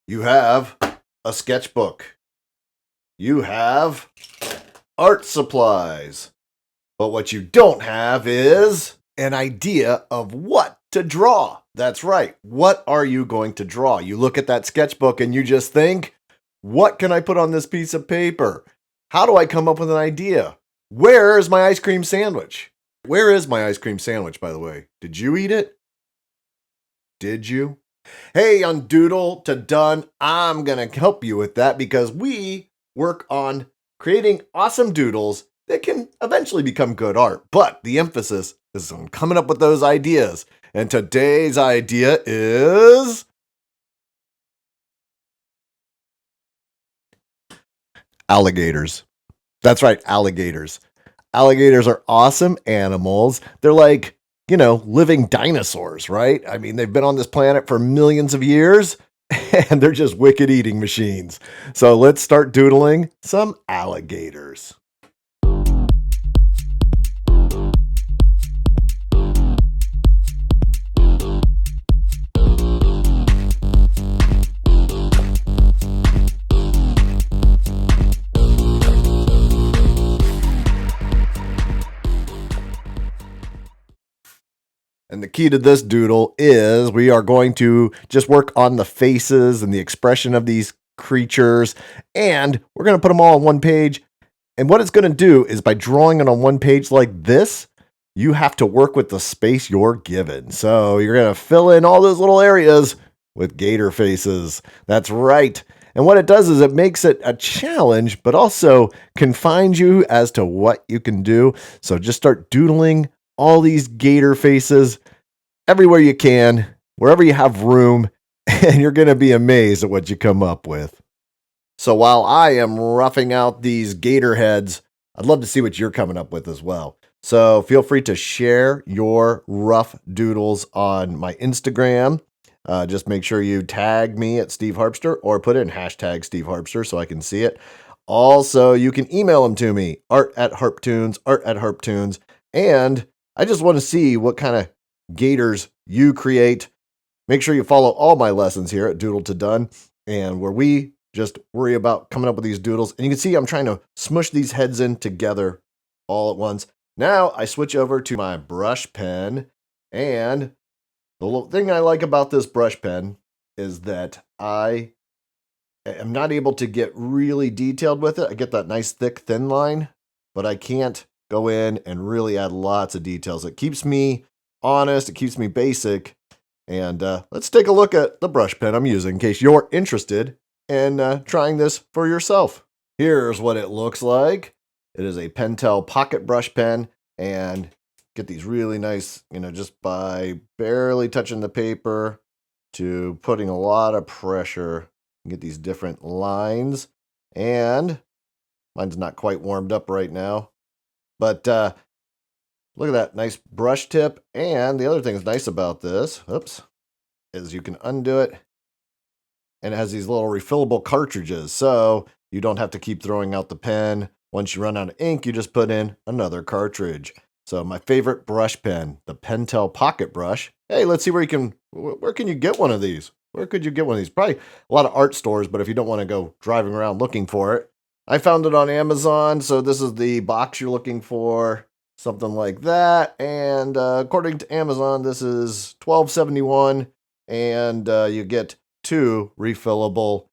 You have a sketchbook. You have art supplies. But what you don't have is an idea of what to draw. That's right. What are you going to draw? You look at that sketchbook and you just think, what can I put on this piece of paper? How do I come up with an idea? Where is my ice cream sandwich? Where is my ice cream sandwich, by the way? Did you eat it? Did you? Hey, on Doodle to Done, I'm going to help you with that because we work on creating awesome doodles that can eventually become good art. But the emphasis is on coming up with those ideas. And today's idea is alligators. That's right, alligators. Alligators are awesome animals. They're like, living dinosaurs, right? I mean, they've been on this planet for millions of years and they're just wicked eating machines. So let's start doodling some alligators. And the key to this doodle is we are going to just work on the faces and the expression of these creatures. And we're going to put them all on one page. And what it's going to do is by drawing it on one page like this, you have to work with the space you're given. So you're going to fill in all those little areas with gator faces. That's right. And what it does is it makes it a challenge, but also confines you as to what you can do. So just start doodling all these gator faces everywhere you can, wherever you have room, and you're going to be amazed at what you come up with. So while I am roughing out these gator heads, I'd love to see what you're coming up with as well. So feel free to share your rough doodles on my Instagram. Just make sure you tag me at Steve Harpster or put in hashtag Steve Harpster so I can see it. Also, you can email them to me, art@harptoons, art@harptoons, and I just want to see what kind of gators you create. Make sure you follow all my lessons here at Doodle to Done, and where we just worry about coming up with these doodles. And you can see I'm trying to smush these heads in together all at once. Now I switch over to my brush pen, and the little thing I like about this brush pen is that I am not able to get really detailed with it. I get that nice thick thin line, but I can't go in and really add lots of details. It keeps me honest, it keeps me basic. And let's take a look at the brush pen I'm using in case you're interested in trying this for yourself. Here's what it looks like. It is a Pentel pocket brush pen, and get these really nice, just by barely touching the paper to putting a lot of pressure. Get these different lines, and mine's not quite warmed up right now. But look at that nice brush tip. And the other thing that's nice about this, is you can undo it. And it has these little refillable cartridges. So you don't have to keep throwing out the pen. Once you run out of ink, you just put in another cartridge. So my favorite brush pen, the Pentel Pocket Brush. Hey, let's see where can you get one of these? Where could you get one of these? Probably a lot of art stores, but if you don't want to go driving around looking for it, I found it on Amazon, so this is the box you're looking for, something like that. And according to Amazon, this is $12.71, and you get 2 refillable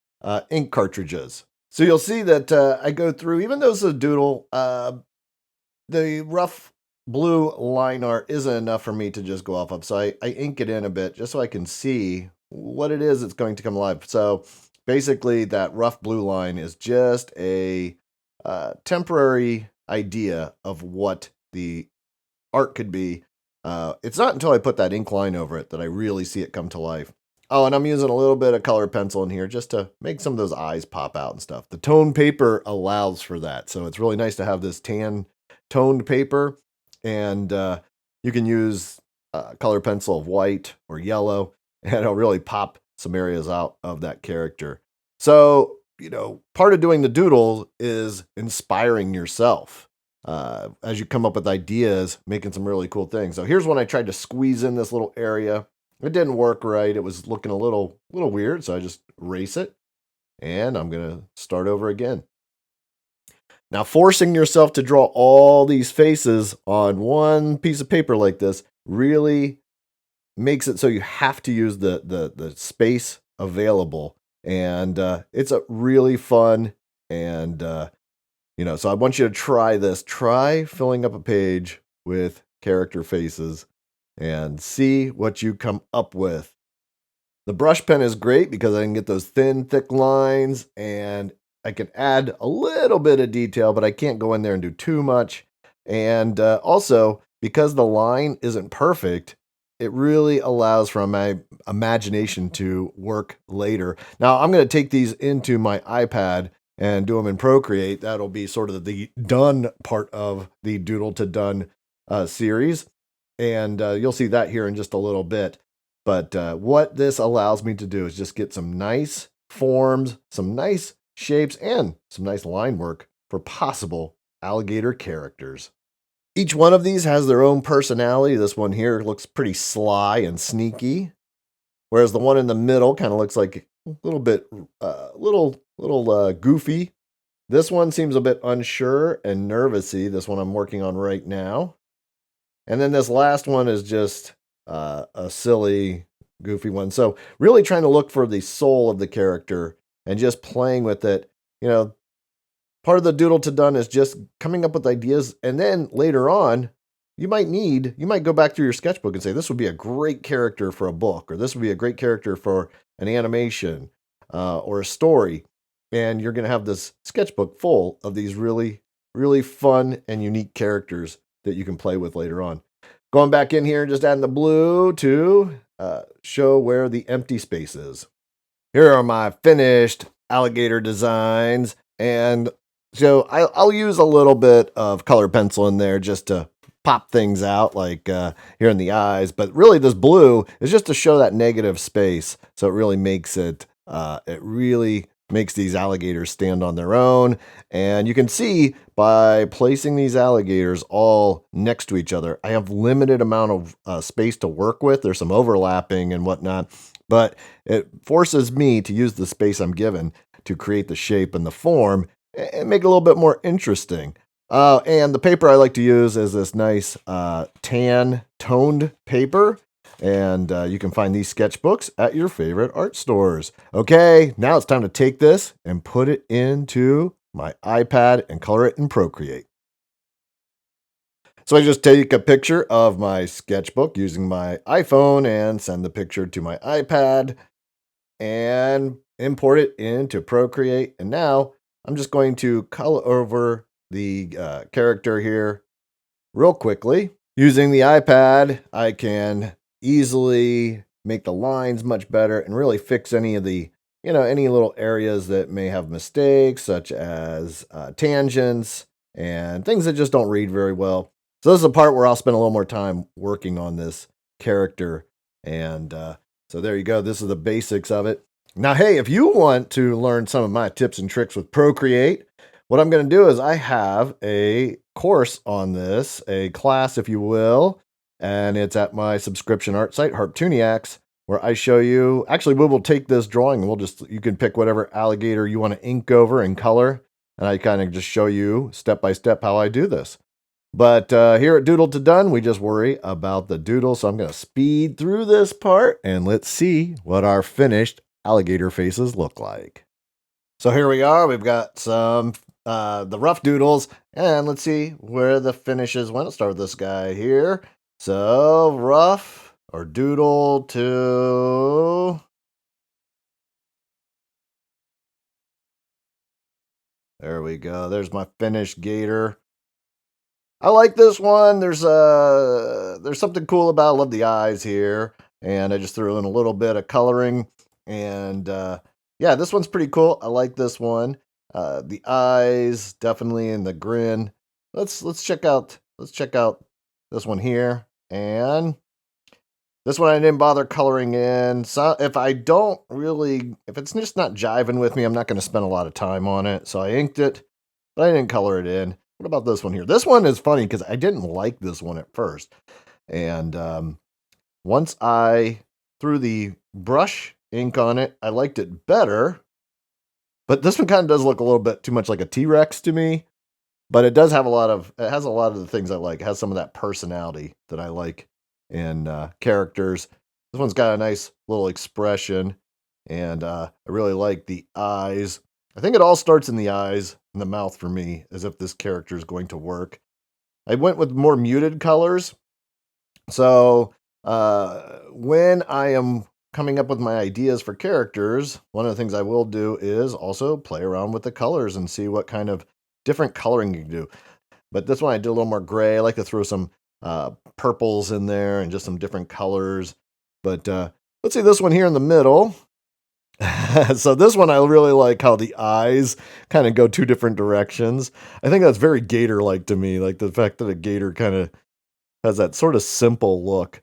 ink cartridges. So you'll see that I go through, even though it's a doodle, the rough blue line art isn't enough for me to just go off of. So I ink it in a bit just so I can see what it is that's going to come alive. So basically, that rough blue line is just a temporary idea of what the art could be. It's not until I put that ink line over it that I really see it come to life. Oh, and I'm using a little bit of colored pencil in here just to make some of those eyes pop out and stuff. The toned paper allows for that, so it's really nice to have this tan toned paper. And you can use colored pencil of white or yellow, and it'll really pop some areas out of that character. So, part of doing the doodle is inspiring yourself as you come up with ideas, making some really cool things. So here's one I tried to squeeze in this little area It didn't work right. It was looking a little weird, so I just erase it, and I'm going to start over again. Now, forcing yourself to draw all these faces on one piece of paper like this really makes it so you have to use the space available, and it's a really fun and so I want you to try this. Try filling up a page with character faces and see what you come up with. The brush pen is great because I can get those thin, thick lines, and I can add a little bit of detail, but I can't go in there and do too much. And also, because the line isn't perfect, it really allows for my imagination to work later. Now, I'm going to take these into my iPad and do them in Procreate. That'll be sort of the done part of the Doodle to Done series. And you'll see that here in just a little bit. But what this allows me to do is just get some nice forms, some nice shapes, and some nice line work for possible alligator characters. Each one of these has their own personality. This one here looks pretty sly and sneaky, whereas the one in the middle kind of looks like a little bit, goofy. This one seems a bit unsure and nervousy. This one I'm working on right now. And then this last one is just a silly, goofy one. So really trying to look for the soul of the character and just playing with it. Part of the Doodle to Done is just coming up with ideas, and then later on, you might go back through your sketchbook and say, this would be a great character for a book, or this would be a great character for an animation or a story. And you're going to have this sketchbook full of these really, really fun and unique characters that you can play with later on. Going back in here and just adding the blue to show where the empty space is. Here are my finished alligator designs, and so I'll use a little bit of color pencil in there just to pop things out, like here in the eyes. But really, this blue is just to show that negative space. So it really makes these alligators stand on their own. And you can see by placing these alligators all next to each other, I have limited amount of space to work with. There's some overlapping and whatnot, but it forces me to use the space I'm given to create the shape and the form and make it a little bit more interesting. And the paper I like to use is this nice tan toned paper. And you can find these sketchbooks at your favorite art stores. Okay, now it's time to take this and put it into my iPad and color it in Procreate. So I just take a picture of my sketchbook using my iPhone and send the picture to my iPad and import it into Procreate. And now I'm just going to color over the character here real quickly. Using the iPad, I can easily make the lines much better and really fix any of the, any little areas that may have mistakes, such as tangents and things that just don't read very well. So this is the part where I'll spend a little more time working on this character. And so there you go. This is the basics of it. Now, hey, if you want to learn some of my tips and tricks with Procreate, what I'm going to do is I have a course on this, a class, if you will, and it's at my subscription art site, HARPTOONIACS, where I show you, actually, we will take this drawing and you can pick whatever alligator you want to ink over and color, and I kind of just show you step by step how I do this. But here at Doodle to Done, we just worry about the doodle, so I'm going to speed through this part, and let's see what our finished alligator faces look like. So here we are. We've got some the rough doodles, and let's see where the finishes went. Let's start with this guy here. So rough or doodle to... There we go. There's my finished gator. I like this one. There's something cool about it. I love the eyes here, and I just threw in a little bit of coloring, and yeah, this one's pretty cool. I like this one. The eyes definitely, and the grin. Let's check out this one here, and this one I didn't bother coloring in. So if it's just not jiving with me, I'm not going to spend a lot of time on it. So I inked it, but I didn't color it in. What about this one here? This one is funny because I didn't like this one at first. And once I through the brush ink on it, I liked it better. But this one kind of does look a little bit too much like a T-Rex to me. But it does have it has a lot of the things I like. It has some of that personality that I like in characters. This one's got a nice little expression, and I really like the eyes. I think it all starts in the eyes and the mouth for me, as if this character is going to work. I went with more muted colors. So when I am coming up with my ideas for characters, one of the things I will do is also play around with the colors and see what kind of different coloring you can do. But this one I did a little more gray. I like to throw some purples in there and just some different colors. But let's see this one here in the middle. So this one I really like how the eyes kind of go two different directions. I think that's very gator-like to me, like the fact that a gator kind of has that sort of simple look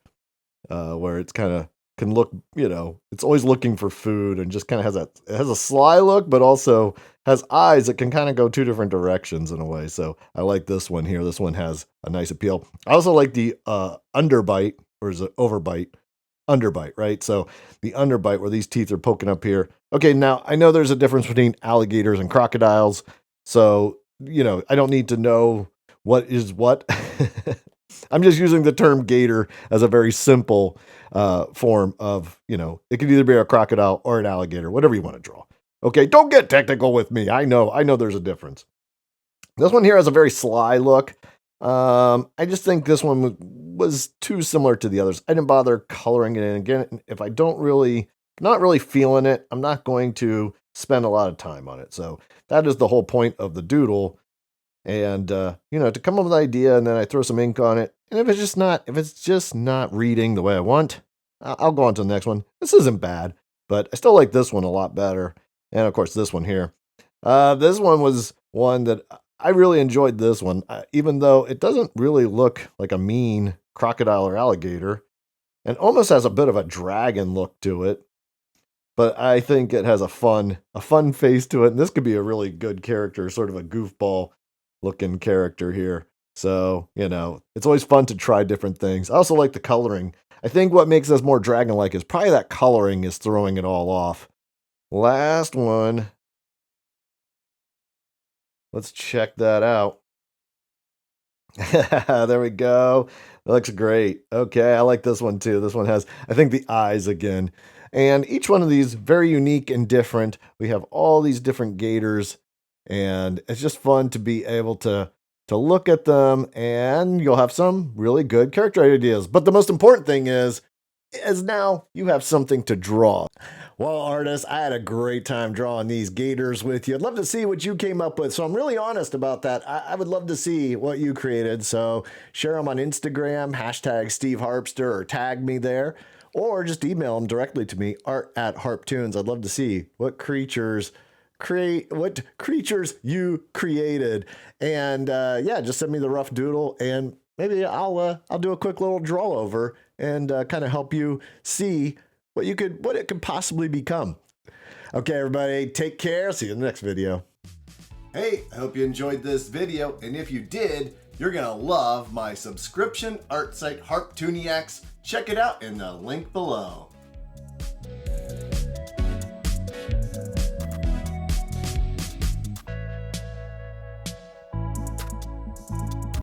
where it's kind of can look, it's always looking for food and just kind of it has a sly look, but also has eyes that can kind of go two different directions in a way. So I like this one here. This one has a nice appeal. I also like the underbite, or is it overbite? Underbite, right? So the underbite where these teeth are poking up here. Okay, now I know there's a difference between alligators and crocodiles. So, I don't need to know what is what. I'm just using the term gator as a very simple form of, it could either be a crocodile or an alligator, whatever you want to draw. Okay, don't get technical with me. I know there's a difference. This one here has a very sly look. I just think this one was too similar to the others. I didn't bother coloring it in. Again, if I not really feeling it, I'm not going to spend a lot of time on it. So that is the whole point of the doodle. And, to come up with an idea, and then I throw some ink on it. And if it's just not reading the way I want, I'll go on to the next one. This isn't bad, but I still like this one a lot better. And of course, this one here. This one was one that I really enjoyed this one, even though it doesn't really look like a mean crocodile or alligator, and almost has a bit of a dragon look to it. But I think it has a fun face to it. And this could be a really good character, sort of a goofball looking character here. So, it's always fun to try different things. I also like the coloring. I think what makes this more dragon-like is probably that coloring is throwing it all off. Last one. Let's check that out. There we go. That looks great. Okay, I like this one too. This one has, I think, the eyes again. And each one of these very unique and different. We have all these different gators, and it's just fun to be able to look at them, and you'll have some really good character ideas. But the most important thing is now you have something to draw. Well, artists, I had a great time drawing these gators with you. I'd love to see what you came up with. So I'm really honest about that. I would love to see what you created. So share them on Instagram, hashtag Steve Harpster, or tag me there, or just email them directly to me, art@harptoons. I'd love to see what creatures you created. And just send me the rough doodle, and maybe I'll do a quick little draw over and kind of help you see what it could possibly become. Okay, everybody, take care. See you in the next video. Hey, I hope you enjoyed this video, and if you did, you're gonna love my subscription art site, HARPTOONIACS. Check it out in the link below.